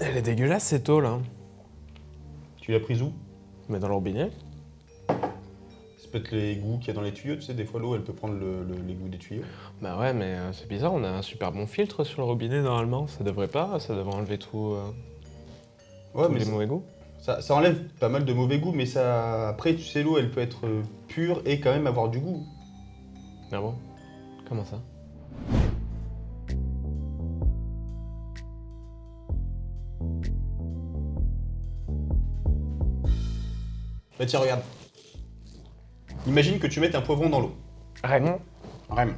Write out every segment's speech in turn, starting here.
Elle est dégueulasse cette eau là. Tu l'as prise où? Mais dans le robinet. C'est peut-être les goûts qu'il y a dans les tuyaux, tu sais, des fois l'eau elle peut prendre les goûts des tuyaux. Bah ouais, mais c'est bizarre, on a un super bon filtre sur le robinet normalement. Ça devrait pas, ça devrait enlever tout, Ouais, tous mais les mauvais goûts. ça enlève pas mal de mauvais goûts, mais ça. Après, tu sais, l'eau elle peut être pure et quand même avoir du goût. Ah bon? Comment ça? Bah tiens, regarde. Imagine que tu mettes un poivron dans l'eau. Raymond? Raymond.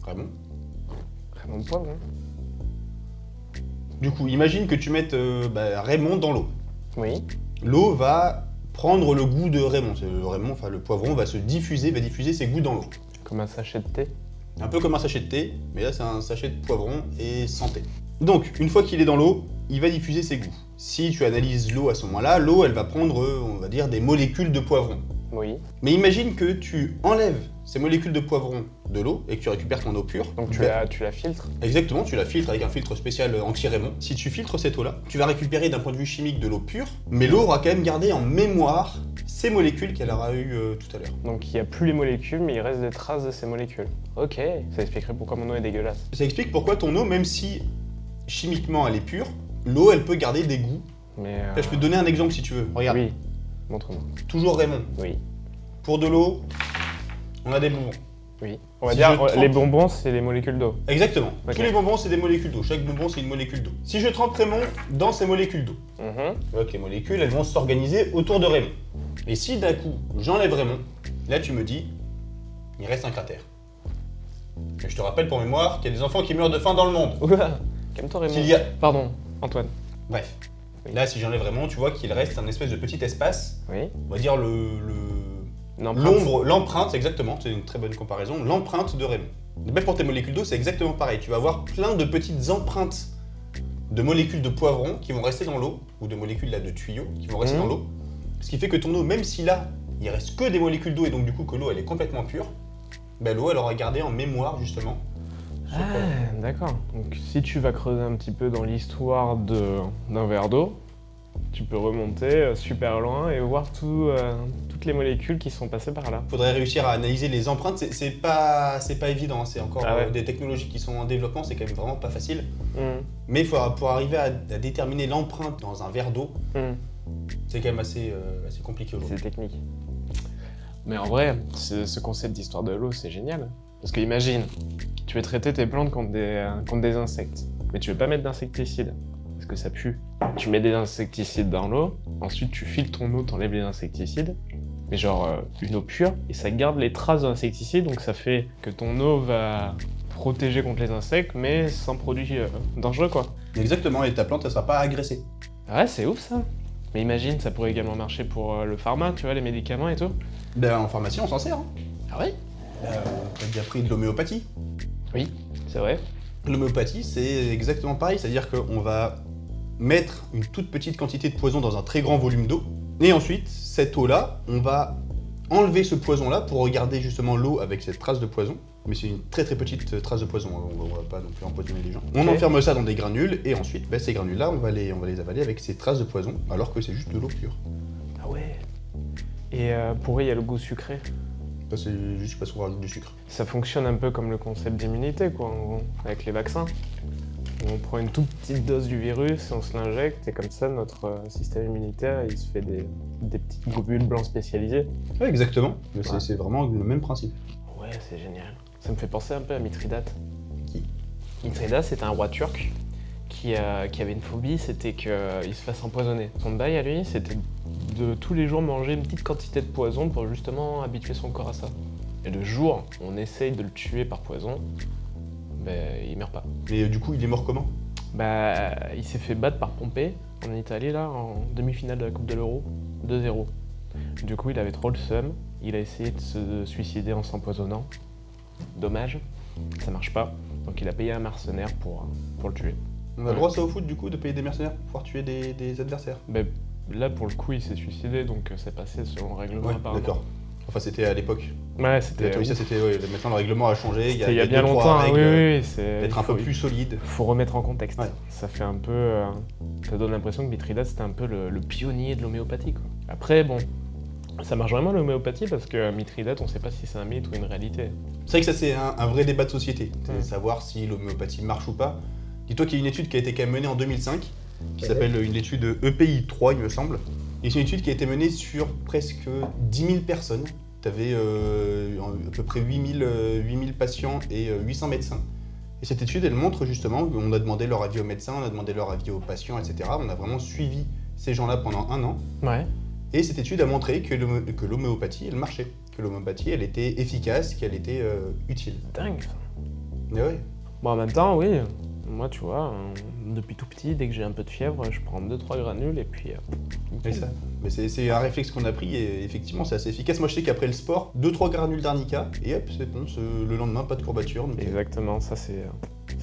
Raymond Poivron? Du coup, imagine que tu mettes Raymond dans l'eau. Oui. L'eau va prendre le goût de Raymond. Le poivron va diffuser ses goûts dans l'eau. Comme un sachet de thé. Un peu comme un sachet de thé, mais là c'est un sachet de poivron et sans thé. Donc, une fois qu'il est dans l'eau, il va diffuser ses goûts. Si tu analyses l'eau à ce moment-là, l'eau elle va prendre, on va dire, des molécules de poivron. Oui. Mais imagine que tu enlèves ces molécules de poivron de l'eau et que tu récupères ton eau pure. Donc tu la filtres? Exactement, tu la filtres avec un filtre spécial anti-Raymond. Si tu filtres cette eau-là, tu vas récupérer d'un point de vue chimique de l'eau pure, mais l'eau aura quand même gardé en mémoire ces molécules qu'elle aura eues tout à l'heure. Donc il n'y a plus les molécules, mais il reste des traces de ces molécules. Ok, ça expliquerait pourquoi mon eau est dégueulasse. Ça explique pourquoi ton eau, même si chimiquement elle est pure, l'eau elle peut garder des goûts. Mais Là, je peux te donner un exemple si tu veux. Regarde, oui, montre-moi. toujours Raymond. Oui. Pour de l'eau, on a des bonbons. Oui. On va Si dire, je trempe- les bonbons, c'est les molécules d'eau. Exactement. Ok. Tous les bonbons, c'est des molécules d'eau. Chaque bonbon, c'est une molécule d'eau. Si je trempe Raymond dans ces molécules d'eau, tu vois que les molécules, elles vont s'organiser autour de Raymond. Et si d'un coup, j'enlève Raymond, là, tu me dis, il reste un cratère. Et je te rappelle pour mémoire qu'il y a des enfants qui meurent de faim dans le monde. Ouah, calme-toi Raymond. S'il y a... Pardon, Antoine. Bref. Oui. Là, si j'enlève Raymond, tu vois qu'il reste un espèce de petit espace. Oui. On va dire l'empreinte, exactement, c'est une très bonne comparaison, l'empreinte de Raymond. Même pour tes molécules d'eau, c'est exactement pareil. Tu vas avoir plein de petites empreintes de molécules de poivron qui vont rester dans l'eau, ou de molécules là, de tuyaux qui vont rester dans l'eau. Ce qui fait que ton eau, même si là, il reste que des molécules d'eau et donc du coup que l'eau elle est complètement pure, ben, l'eau elle aura gardé en mémoire justement. ce poivron. Ah, d'accord. Donc si tu vas creuser un petit peu dans l'histoire d'un verre d'eau, tu peux remonter super loin et voir toutes les molécules qui sont passées par là. Faudrait réussir à analyser les empreintes, c'est pas évident, hein. C'est encore Ah ouais. des technologies qui sont en développement, c'est quand même vraiment pas facile. Hum, Mais pour arriver à déterminer l'empreinte dans un verre d'eau, hum. c'est quand même assez compliqué aujourd'hui. C'est technique. Mais en vrai, ce concept d'histoire de l'eau, c'est génial. Parce que imagine, tu veux traiter tes plantes contre des insectes, mais tu veux pas mettre d'insecticide, parce que ça pue. Tu mets des insecticides dans l'eau, ensuite tu filtres ton eau, t'enlèves les insecticides, mais genre une eau pure, et ça garde les traces d'insecticides, donc ça fait que ton eau va protéger contre les insectes, mais sans produits dangereux quoi. Exactement, et ta plante elle sera pas agressée. Ouais, c'est ouf ça. Mais imagine, ça pourrait également marcher pour le pharma, tu vois, les médicaments et tout. Ben, en pharmacie on s'en sert. Hein. Ah ouais? T'as déjà pris de l'homéopathie. Oui, c'est vrai. L'homéopathie c'est exactement pareil, c'est-à-dire qu'on va mettre une toute petite quantité de poison dans un très grand volume d'eau, et ensuite cette eau-là, on va enlever ce poison-là pour regarder justement l'eau avec cette trace de poison. Mais c'est une très très petite trace de poison, hein. On va pas non plus empoisonner les gens. On Ok. enferme ça dans des granules et ensuite ces granules-là on va les avaler avec ces traces de poison alors que c'est juste de l'eau pure. Ah ouais. Et pour eux, il y a le goût sucré. Ça c'est juste parce qu'on rajoute du sucre. Ça fonctionne un peu comme le concept d'immunité, quoi, en gros, avec les vaccins. On prend une toute petite dose du virus, on se l'injecte, et comme ça, notre système immunitaire, il se fait des petites globules blancs spécialisés. Ouais, exactement. Mais Ouais. c'est vraiment le même principe. Ouais, c'est génial. Ça me fait penser un peu à Mithridate. Qui? Mithridate, c'était un roi turc qui avait une phobie, c'était qu'il se fasse empoisonner. Son bail à lui, c'était de tous les jours manger une petite quantité de poison pour justement habituer son corps à ça. Et le jour où on essaye de le tuer par poison, ben, il meurt pas. Mais du coup il est mort comment? Bah, il s'est fait battre par Pompée en Italie, là, en demi-finale de la Coupe de l'Euro, 2-0. Du coup, il avait trop le seum, il a essayé de se suicider en s'empoisonnant. Dommage, ça marche pas. Donc il a payé un mercenaire pour le tuer. On a le droit ça au foot du coup de payer des mercenaires pour pouvoir tuer des adversaires? Ben, là, pour le coup, il s'est suicidé, donc c'est passé selon le règlement Ouais, apparemment. d'accord. Enfin c'était à l'époque. Ouais, c'était. Oui, ça c'était. Maintenant le règlement a changé. C'était il y a bien deux, trois longtemps, hein, règles, oui, c'est. d'être un peu plus solide. Faut remettre en contexte. Ouais. Ça fait un peu. Ça donne l'impression que Mithridate c'était un peu le pionnier de l'homéopathie, quoi. Après, bon. Ça marche vraiment l'homéopathie parce que Mithridate, on sait pas si c'est un mythe ou une réalité. C'est vrai que ça c'est un vrai débat de société, c'est Mm. savoir si l'homéopathie marche ou pas. Dis-toi qu'il y a une étude qui a été quand même menée en 2005, qui s'appelle une étude EPI 3 il me semble. Et c'est une étude qui a été menée sur presque 10 000 personnes. Tu avais à peu près 8 000 patients et 800 médecins. Et cette étude, elle montre justement, on a demandé leur avis aux médecins, on a demandé leur avis aux patients, etc. On a vraiment suivi ces gens-là pendant 1 an. Ouais. Et cette étude a montré que l'homéopathie, elle marchait. Que l'homéopathie, elle était efficace, qu'elle était utile. Dingue, ça. Mais ouais. Bon, en même temps, oui. Moi, tu vois, depuis tout petit, dès que j'ai un peu de fièvre, je prends 2-3 granules et puis. C'est ça. Mais c'est un réflexe qu'on a pris et effectivement c'est assez efficace. Moi je sais qu'après le sport, 2-3 granules d'arnica et hop c'est bon, le lendemain pas de courbature. Donc, Exactement, ça c'est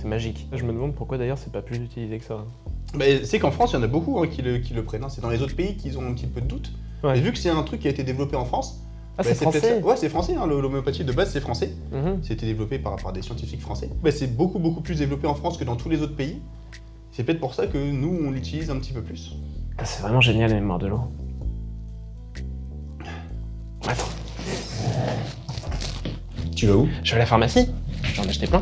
magique. Je me demande pourquoi d'ailleurs c'est pas plus utilisé que ça. bah, c'est qu'en France il y en a beaucoup qui le prennent. C'est dans les autres pays qu'ils ont un petit peu de doute. Ouais. Mais vu que c'est un truc qui a été développé en France, Ah, bah, c'est peut-être français. ça. Ouais c'est français, hein, l'homéopathie de base c'est français. Mhm. C'était développé par des scientifiques français. Bah, c'est beaucoup plus développé en France que dans tous les autres pays. C'est peut-être pour ça que nous on l'utilise un petit peu plus. Ah, c'est vraiment génial la mémoire de l'eau. Attends, Tu vas où? je vais à la pharmacie. J'en ai acheté plein.